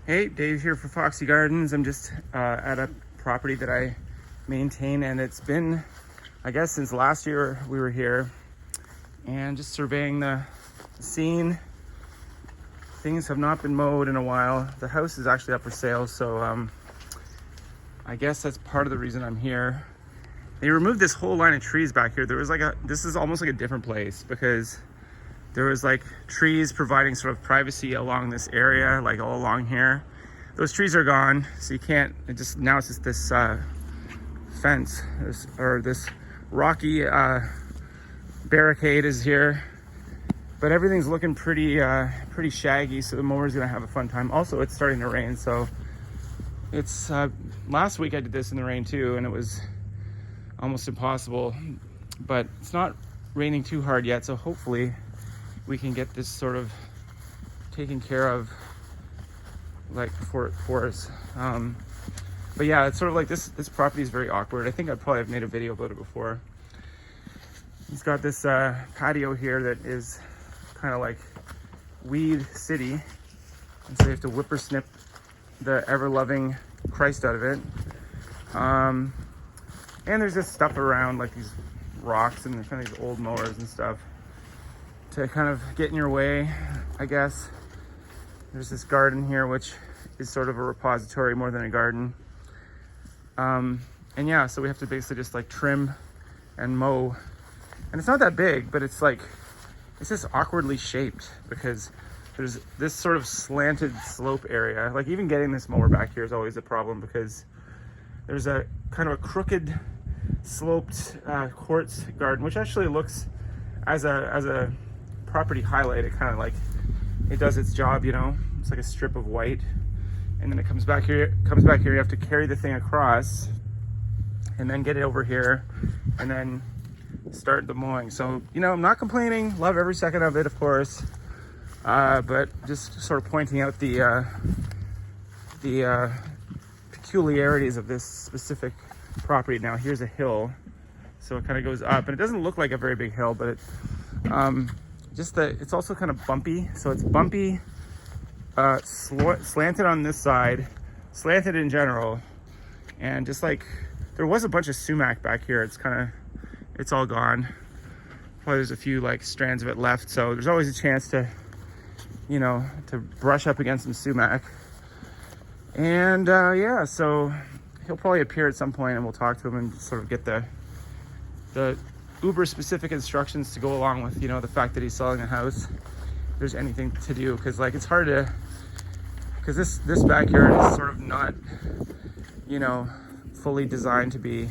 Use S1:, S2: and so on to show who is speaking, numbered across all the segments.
S1: Hey, Dave here for Foxy Gardens. I'm just at a property that I maintain, and it's been, I guess, since last year we were here, and just surveying the scene. Things have not been mowed in a while. The house is actually up for sale, so I guess that's part of the reason I'm here. They removed this whole line of trees back here. There was this is almost like a different place because there was like trees providing sort of privacy along this area, like all along here. Those trees are gone, so you can't, now it's just this fence, this rocky barricade is here. But everything's looking pretty shaggy, so the mower's gonna have a fun time. Also, it's starting to rain, so it's, last week I did this in the rain too, and it was almost impossible, but it's not raining too hard yet, so hopefully we can get this sort of taken care of, like for us. But yeah, it's sort of like this property is very awkward. I think I probably have made a video about it before. It's got this patio here that is kind of like weed city, and so you have to whippersnip the ever-loving Christ out of it. And there's just stuff around, like these rocks and kind of these old mowers and stuff to kind of get in your way, I guess. There's this garden here, which is sort of a repository more than a garden. And yeah, so we have to basically just like trim and mow. And it's not that big, but it's just awkwardly shaped because there's this sort of slanted slope area. Like even getting this mower back here is always a problem because there's a kind of a crooked sloped quartz garden, which actually looks as a property highlight. It kind of like, it does its job, you know. It's like a strip of white, and then it comes back here. You have to carry the thing across and then get it over here and then start the mowing. So, you know, I'm not complaining, love every second of it, of course, but just sort of pointing out the peculiarities of this specific property. Now here's a hill, so it kind of goes up, and it doesn't look like a very big hill, but it it's also kind of bumpy. So it's bumpy, slanted on this side, slanted in general, and just like there was a bunch of sumac back here, it's all gone. Probably there's a few like strands of it left, so there's always a chance to, you know, to brush up against some sumac. And yeah, so he'll probably appear at some point, and we'll talk to him and sort of get the uber specific instructions to go along with, you know, the fact that he's selling a house. If there's anything to do, because like it's hard to, because this backyard is sort of not, you know, fully designed to be,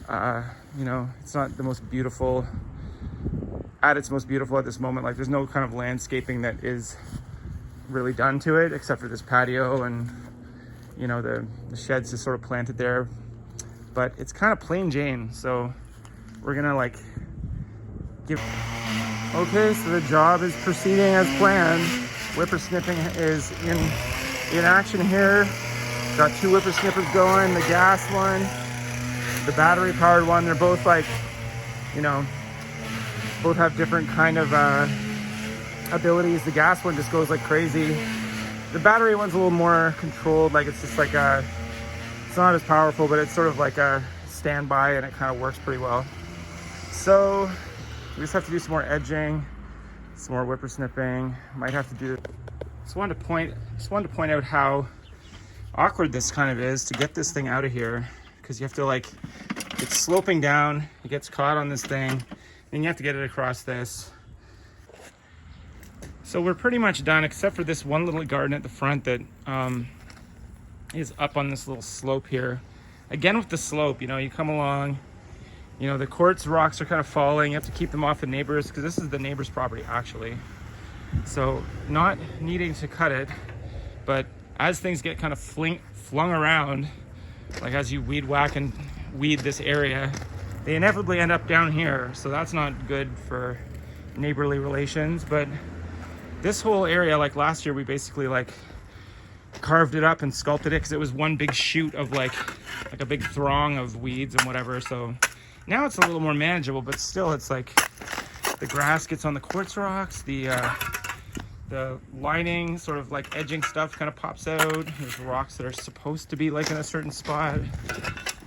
S1: you know, it's not the most beautiful, at its most beautiful at this moment. Like there's no kind of landscaping that is really done to it except for this patio and, you know, the sheds just sort of planted there, but it's kind of plain Jane. So we're gonna like give. Okay, so the job is proceeding as planned. Whippersnipping is in action here. Got two whippersnippers going, the gas one, the battery powered one. They're both like, you know, both have different kind of abilities. The gas one just goes like crazy. The battery one's a little more controlled, like it's just like it's not as powerful, but it's sort of like a standby, and it kind of works pretty well. So we just have to do some more edging, some more whippersnipping. Might have to do. Just wanted to point out how awkward this kind of is to get this thing out of here, because you have to like, it's sloping down, it gets caught on this thing, and you have to get it across this. So we're pretty much done, except for this one little garden at the front that is up on this little slope here. Again, with the slope, you know, you come along, you know, the quartz rocks are kind of falling. You have to keep them off the neighbors, because this is the neighbor's property actually. So not needing to cut it, but as things get kind of flung around, like as you weed whack and weed this area, they inevitably end up down here. So that's not good for neighborly relations. But this whole area, like last year, we basically like carved it up and sculpted it because it was one big shoot of like a big throng of weeds and whatever. So now it's a little more manageable, but still it's like the grass gets on the quartz rocks, the The lining, sort of like edging stuff, kind of pops out. There's rocks that are supposed to be like in a certain spot.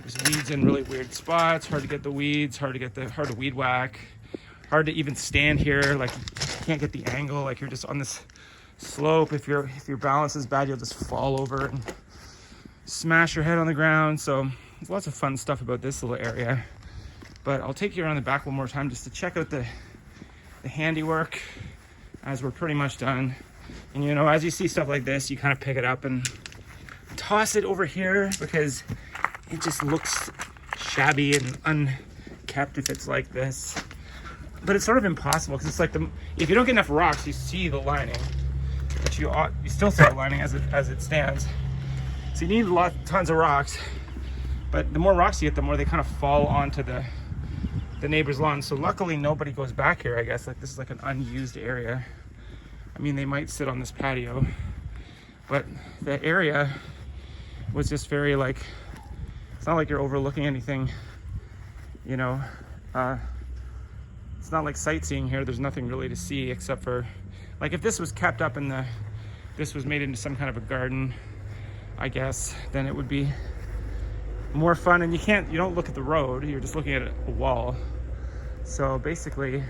S1: There's weeds in really weird spots. Hard to get the weeds. Hard to weed whack. Hard to even stand here. Like you can't get the angle. Like you're just on this slope. If your balance is bad, you'll just fall over and smash your head on the ground. So there's lots of fun stuff about this little area. But I'll take you around the back one more time just to check out the handiwork, as we're pretty much done. And you know, as you see stuff like this, you kind of pick it up and toss it over here because it just looks shabby and unkept if it's like this. But it's sort of impossible because it's like if you don't get enough rocks, you see the lining, but you still see the lining as it stands. So you need tons of rocks, but the more rocks you get, the more they kind of fall onto the neighbor's lawn. So luckily nobody goes back here, I guess. Like this is like an unused area. I mean, they might sit on this patio, but the area was just very like, it's not like you're overlooking anything, you know. It's not like sightseeing here. There's nothing really to see except for, like, if this was kept up and this was made into some kind of a garden, I guess, then it would be more fun. And you don't look at the road, you're just looking at a wall. So basically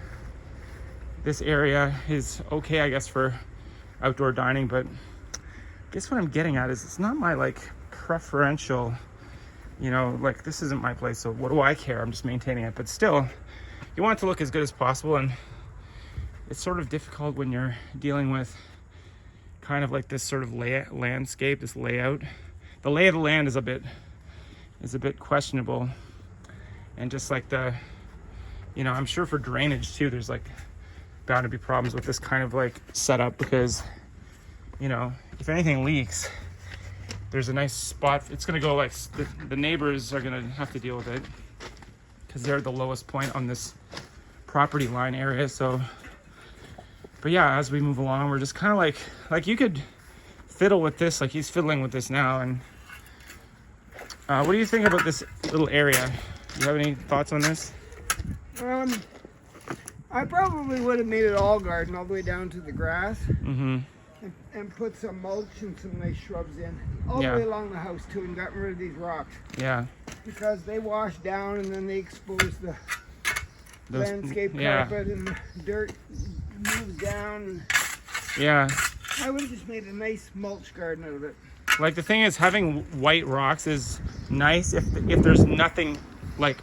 S1: this area is okay, I guess, for outdoor dining, but I guess what I'm getting at is it's not my like preferential, you know, like this isn't my place, so what do I care? I'm just maintaining it. But still, you want it to look as good as possible, and it's sort of difficult when you're dealing with kind of like this sort of landscape, this layout. The lay of the land is a bit questionable, and just like you know, I'm sure for drainage too, there's like bound to be problems with this kind of like setup, because, you know, if anything leaks, there's a nice spot. It's gonna go like, the neighbors are gonna have to deal with it because they're the lowest point on this property line area. So, but yeah, as we move along, we're just kind of like you could fiddle with this, like he's fiddling with this now. And what do you think about this little area? Do you have any thoughts on this?
S2: I probably would have made it all garden all the way down to the grass.
S1: Mm-hmm.
S2: And put some mulch and some nice shrubs in all the way along the house too, and got rid of these rocks. Yeah. Because they wash down and then they expose the landscape carpet, and the dirt moves down. Yeah. I would have just made a nice mulch garden out of it.
S1: Like the thing is, having white rocks is nice if there's nothing like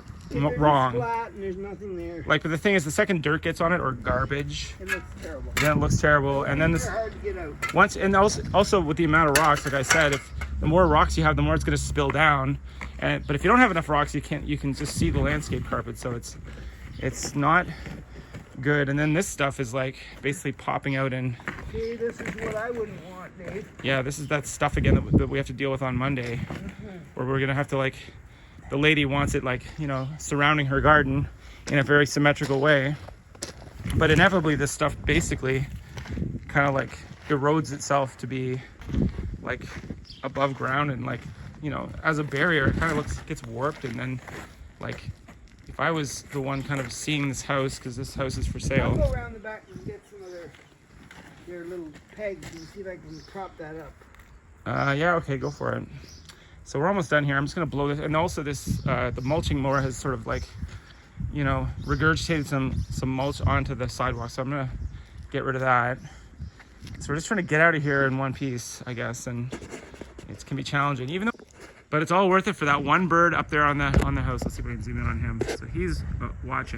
S1: wrong.
S2: Flat and there's nothing there.
S1: Like, but the thing is, the second dirt gets on it or garbage,
S2: it looks terrible.
S1: Then it looks terrible, and then
S2: they're hard to get out.
S1: And also with the amount of rocks, like I said, if the more rocks you have, the more it's going to spill down. But if you don't have enough rocks, you can just see the landscape carpet, so it's not good. And then this stuff is like basically popping out and.
S2: See, this is what I wouldn't want, Dave.
S1: Yeah, this is that stuff again that we have to deal with on Monday, where we're gonna have to, like, the lady wants it, like, you know, surrounding her garden in a very symmetrical way, but inevitably this stuff basically kind of like erodes itself to be like above ground, and like, you know, as a barrier it kind of gets warped. And then, like, if I was the one kind of seeing this house, because this house is for sale.
S2: I'll go around the back and get some of their little pegs and see if I can prop that up.
S1: Yeah, okay, go for it. So we're almost done here. I'm just gonna blow this, and also this the mulching mower has sort of like, you know, regurgitated some mulch onto the sidewalk, so I'm gonna get rid of that. So we're just trying to get out of here in one piece, I guess, and it can be challenging, even though, but it's all worth it for that one bird up there on the house. Let's see if we can zoom in on him. So he's watching.